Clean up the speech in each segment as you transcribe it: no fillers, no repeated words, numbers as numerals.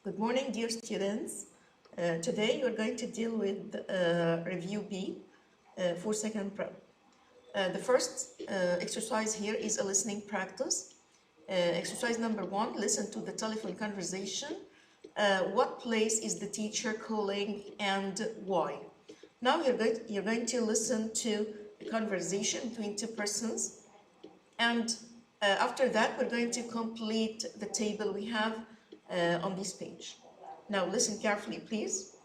Good morning, dear students. Today you're going to deal with review B for second prep. The first exercise here is a listening practice. Exercise number 1, listen to the telephone conversation. What place is the teacher calling and why? Now you're going to listen to a conversation between two persons, and after that we're going to complete the table we have on this page. Now listen carefully, please.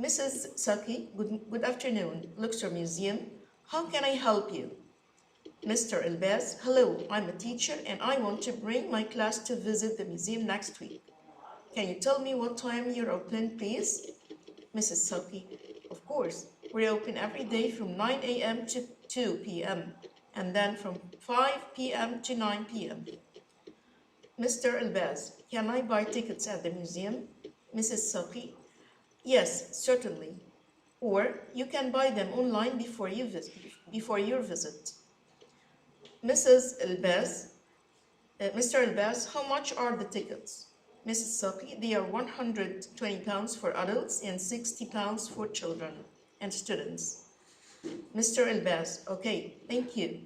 Mrs. Saki, good afternoon, Luxor Museum. How can I help you? Mr. Elbaz, hello, I'm a teacher and I want to bring my class to visit the museum next week. Can you tell me what time you're open, please? Mrs. Saki, of course, we're open every day from 9 a.m. to 2 p.m. and then from 5 p.m. to 9 p.m. Mr. Elbaz, can I buy tickets at the museum? Mrs. Saki, yes, certainly. Or you can buy them online before your visit. Mrs. Elbaz, Mr. Elbaz, how much are the tickets? Mrs. Saki, they are £120 for adults and £60 for children and students. Mr. Elbaz, okay, thank you.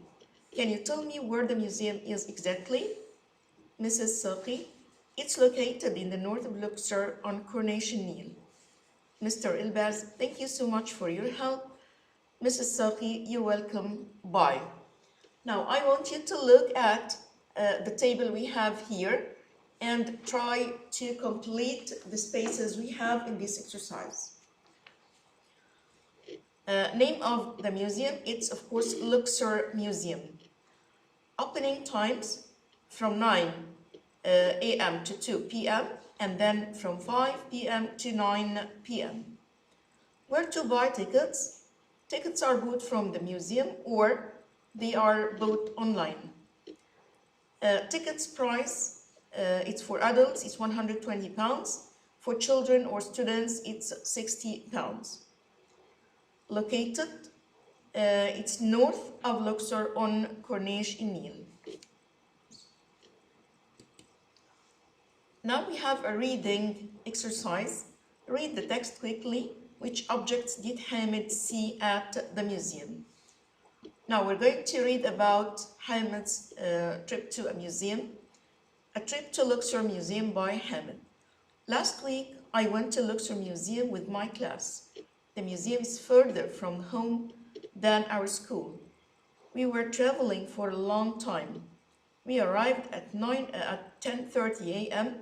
Can you tell me where the museum is exactly? Mrs. Saki, it's located in the north of Luxor on Coronation Nil. Mr. Elbaz, thank you so much for your help. Mrs. Saki, you're welcome. Bye. Now, I want you to look at the table we have here and try to complete the spaces we have in this exercise. Name of the museum, it's of course Luxor Museum. Opening times from 9 a.m. to 2 p.m. and then from 5 p.m. to 9 p.m. Where to buy tickets? Tickets are bought from the museum or they are bought online. Tickets price, it's for adults, it's £120. For children or students, it's £60. Located, it's north of Luxor on Coronation Nil. Now we have a reading exercise. Read the text quickly. Which objects did Hamid see at the museum? Now we're going to read about Hamid's trip to a museum. A trip to Luxor Museum by Hamid. Last week, I went to Luxor Museum with my class. The museum is further from home than our school. We were traveling for a long time. We arrived at 10:30 a.m.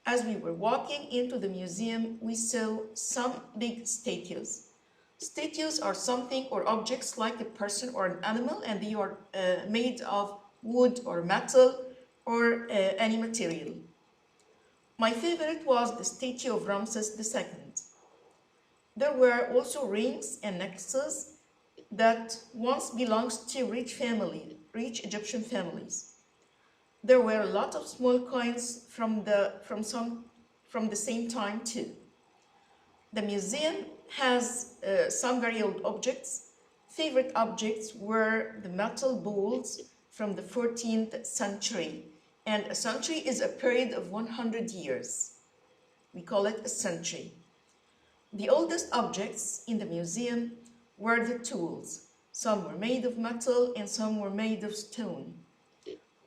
As we were walking into the museum, we saw some big statues. Statues are something or objects like a person or an animal, and they are made of wood or metal or any material. My favorite was the statue of Ramses II. There were also rings and necklaces that once belonged to rich Egyptian families. There were a lot of small coins from the same time too. The museum has some very old objects. Favorite objects were the metal bowls from the 14th century. And a century is a period of 100 years. We call it a century. The oldest objects in the museum were the tools. Some were made of metal and some were made of stone.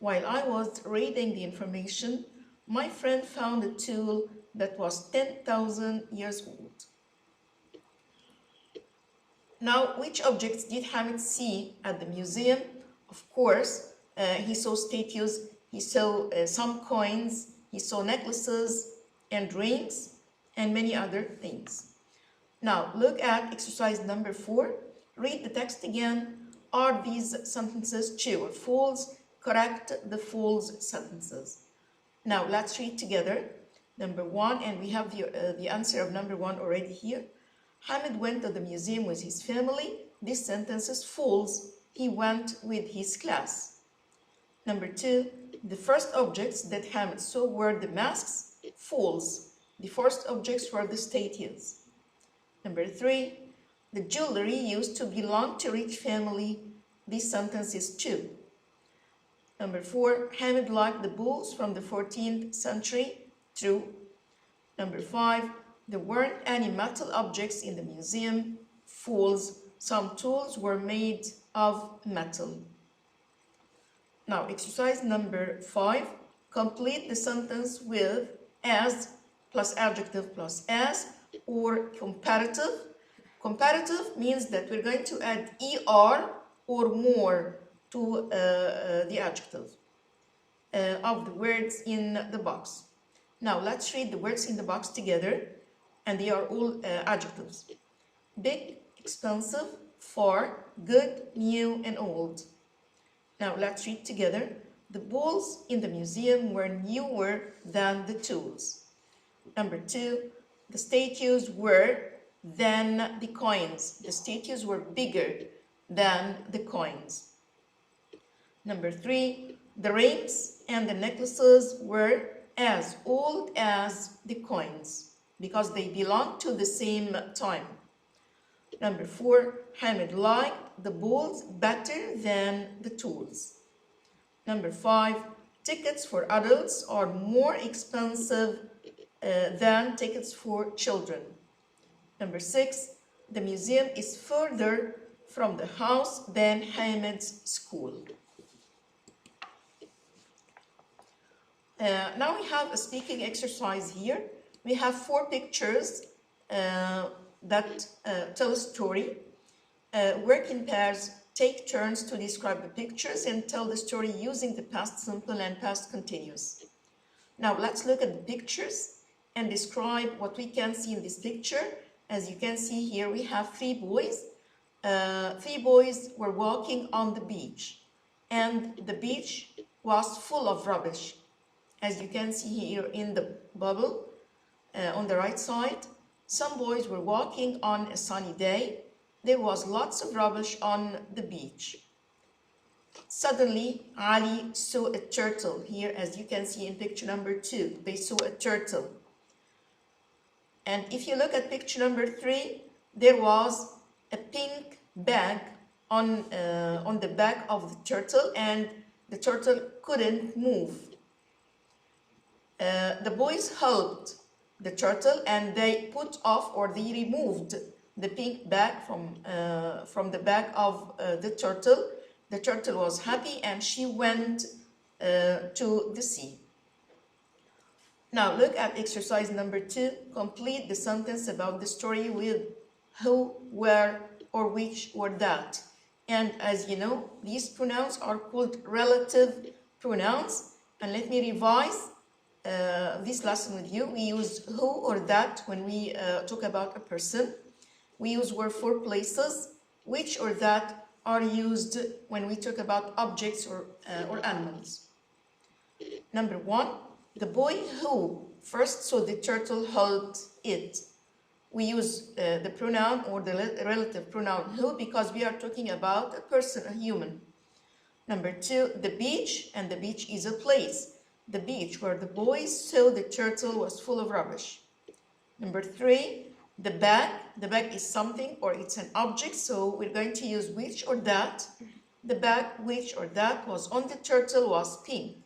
While I was reading the information, my friend found a tool that was 10,000 years old. Now, which objects did Hamid see at the museum? Of course, he saw statues, he saw some coins, he saw necklaces and rings and many other things. Now, look at exercise number 4. Read the text again. Are these sentences true or false? Correct the false sentences. Now, let's read together. Number 1, and we have the answer of number 1 already here. Hamid went to the museum with his family. This sentence is false. He went with his class. Number 2, the first objects that Hamid saw were the masks. False. The first objects were the statues. Number 3, the jewelry used to belong to rich family. This sentence is true. Number 4, Hamid liked the bowls from the 14th century. True. Number 5, there weren't any metal objects in the museum. False. Some tools were made of metal. Now, exercise number 5. Complete the sentence with as plus adjective plus as or comparative. Comparative means that we're going to add er or more to the adjective of the words in the box. Now, let's read the words in the box together, and they are all adjectives. Big, expensive, far, good, new, and old. Now, let's read together. The balls in the museum were newer than the tools. Number 2, the statues were than the coins. The statues were bigger than the coins. Number 3, the rings and the necklaces were as old as the coins because they belong to the same time. Number 4, Hamid liked the balls better than the tools. Number 5, tickets for adults are more expensive than tickets for children. Number 6, the museum is further from the house than Hamid's school. Now we have a speaking exercise here. We have 4 pictures that tell a story. Work in pairs, take turns to describe the pictures and tell the story using the past simple and past continuous. Now let's look at the pictures and describe what we can see in this picture. As you can see here, we have 3 boys. 3 boys were walking on the beach, and the beach was full of rubbish. As you can see here in the bubble on the right side, some boys were walking on a sunny day. There was lots of rubbish on the beach. Suddenly, Ali saw a turtle. Here, as you can see in picture number 2, they saw a turtle. And if you look at picture number 3, there was a pink bag on the back of the turtle, and the turtle couldn't move. The boys helped the turtle, and they put off, or they removed the pink bag from the back of the turtle. The turtle was happy and she went to the sea. Now look at exercise number 2. Complete the sentence about the story with who, where, or which, or that. And as you know, these pronouns are called relative pronouns. And let me revise this lesson with you. We use who or that when we talk about a person. We use were for places. Which or that are used when we talk about objects or animals. Number 1, the boy who first saw the turtle helped it. We use the pronoun or the relative pronoun who because we are talking about a person, a human. Number 2, the beach, and the beach is a place. The beach where the boys saw the turtle was full of rubbish. Number 3, the bag. The bag is something or it's an object, so we're going to use which or that. The bag, which or that was on the turtle was pink.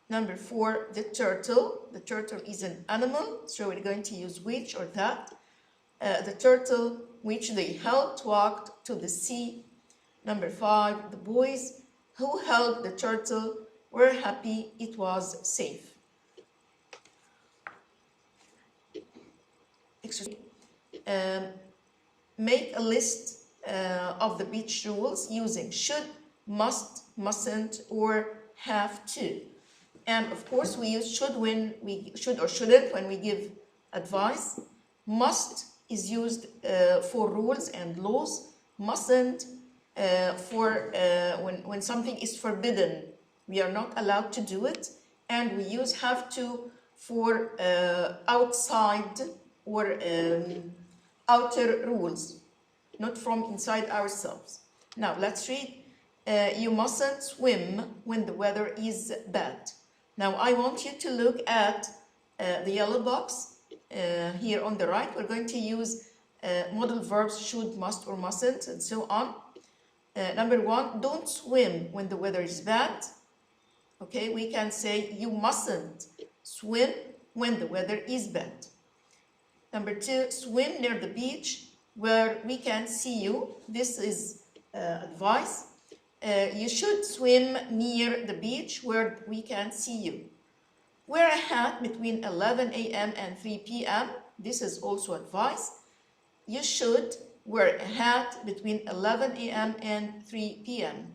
Number 4, the turtle. The turtle is an animal, so we're going to use which or that. The turtle which they helped walked to the sea. Number 5, the boys who helped the turtle were happy it was safe. Make a list of the beach rules using should, must, mustn't, or have to. And of course, we use should when we should or shouldn't when we give advice. Must is used for rules and laws. Mustn't for when something is forbidden. We are not allowed to do it. And we use have to for outside or outer rules, not from inside ourselves. Now let's read. You mustn't swim when the weather is bad. Now I want you to look at the yellow box here on the right. We're going to use modal verbs should, must, or mustn't, and so on. Number 1, don't swim when the weather is bad. Okay, we can say you mustn't swim when the weather is bad. Number 2, swim near the beach where we can see you. This is advice. You should swim near the beach where we can see you. Wear a hat between 11 a.m. and 3 p.m. This is also advice. You should wear a hat between 11 a.m. and 3 p.m.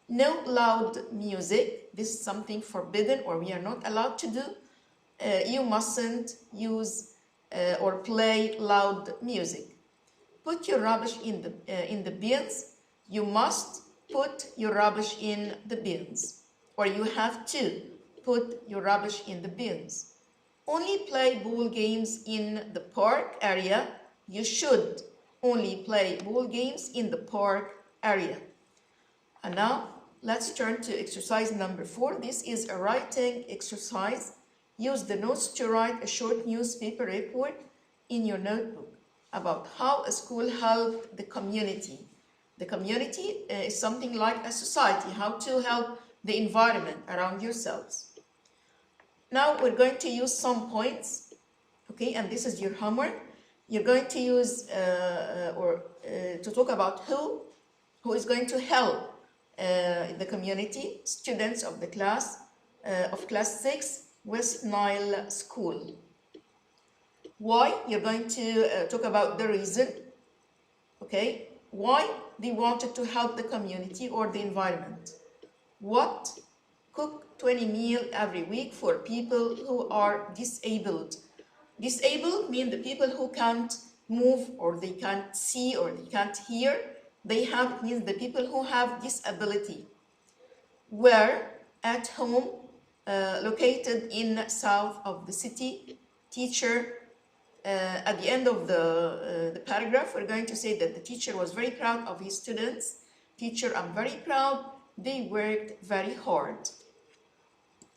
No loud music. This is something forbidden or we are not allowed to do. You mustn't use or play loud music. Put your rubbish in the bins. You must put your rubbish in the bins, or you have to put your rubbish in the bins. Only play ball games in the park area. You should only play ball games in the park area. And now let's turn to exercise number 4. This is a writing exercise. Use the notes to write a short newspaper report in your notebook about how a school helped the community. The community is something like a society, how to help the environment around yourselves. Now we're going to use some points, okay, and this is your homework. You're going to use to talk about who is going to help the community, students of the class of class 6 West Nile School. Why? You're going to talk about the reason, okay? Why they wanted to help the community or the environment. What? Cook 20 meals every week for people who are disabled. Disabled means the people who can't move or they can't see or they can't hear. It means the people who have disability. Where? At home, located in south of the city. Teacher. At the end of the paragraph, we're going to say that the teacher was very proud of his students. Teacher, I'm very proud. They worked very hard.